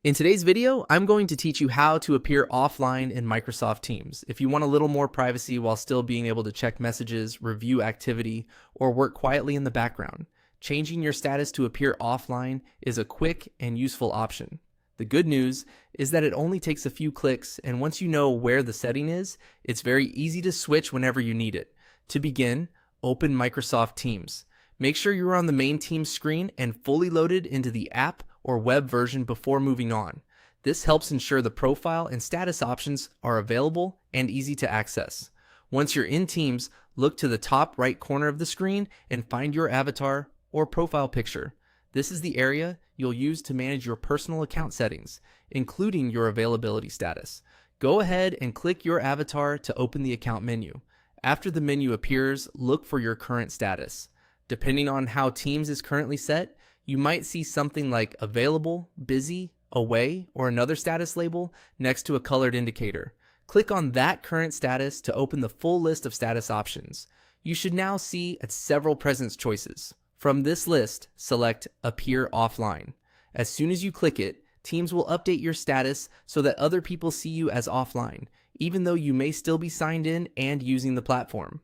In today's video, I'm going to teach you how to appear offline in Microsoft Teams. If you want a little more privacy while still being able to check messages, review activity, or work quietly in the background, changing your status to appear offline is a quick and useful option. The good news is that it only takes a few clicks, and once you know where the setting is, it's very easy to switch whenever you need it. To begin, open Microsoft Teams. Make sure you're on the main Teams screen and fully loaded into the app or web version before moving on. This helps ensure the profile and status options are available and easy to access. Once you're in Teams, look to the top right corner of the screen and find your avatar or profile picture. This is the area you'll use to manage your personal account settings, including your availability status. Go ahead and click your avatar to open the account menu. After the menu appears, look for your current status. Depending on how Teams is currently set, you might see something like available, busy, away, or another status label next to a colored indicator. Click on that current status to open the full list of status options. You should now see several presence choices. From this list, select Appear Offline. As soon as you click it, Teams will update your status so that other people see you as offline, even though you may still be signed in and using the platform.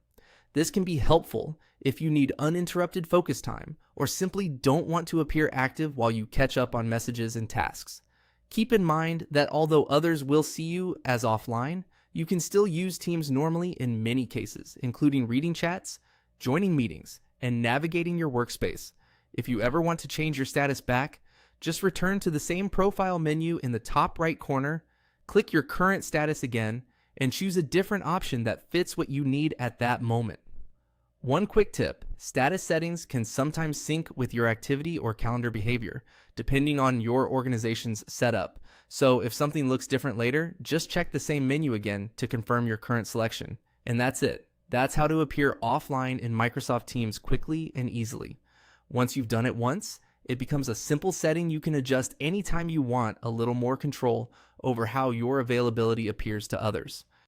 This can be helpful if you need uninterrupted focus time or simply don't want to appear active while you catch up on messages and tasks. Keep in mind that although others will see you as offline, you can still use Teams normally in many cases, including reading chats, joining meetings, and navigating your workspace. If you ever want to change your status back, just return to the same profile menu in the top right corner, click your current status again, and choose a different option that fits what you need at that moment. One quick tip, status settings can sometimes sync with your activity or calendar behavior, depending on your organization's setup. So if something looks different later, just check the same menu again to confirm your current selection. And that's it. That's how to appear offline in Microsoft Teams quickly and easily. Once you've done it once, it becomes a simple setting you can adjust anytime you want a little more control over how your availability appears to others.